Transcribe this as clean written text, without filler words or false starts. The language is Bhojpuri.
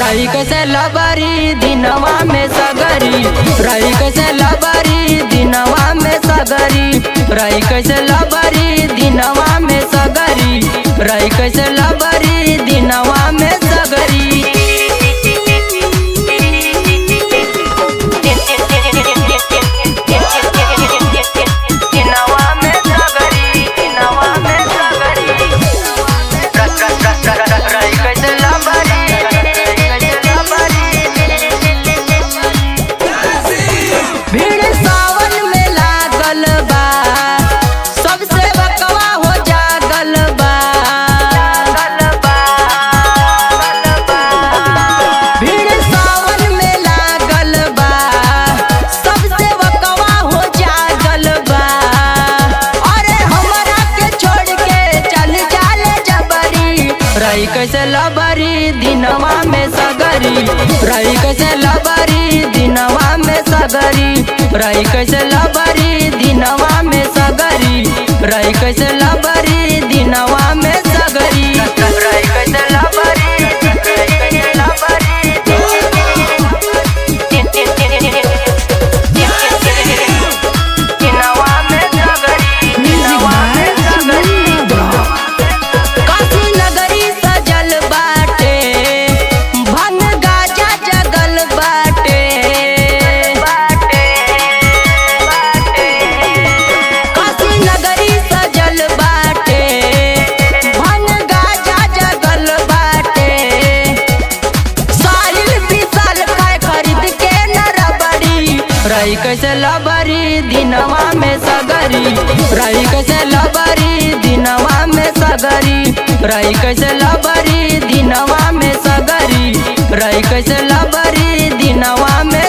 रही कैसे लबरी दिनवा में सगरी, रही कैसे लबरी दिनवा में सगरी, रही कैसे लबरी दिनवा में सगरी, रही कैसे लबरी दिनवा में सगरी। रही कैसे लबरी दिनवा में सगरी, रही कैसे लबरी दिनवा में सगरी, रही कैसे लबरी दिनवा में सगरी, रही कैसे लबरी दिनवा में सगरी, रही कैसे लबरी रही कैसे लबरी दिनवा में सगरी, रही कैसे लबरी दिनवा में सगरी, रही कैसे लबरी दिनवा में सगरी, रही कैसे लबरी दिनवा में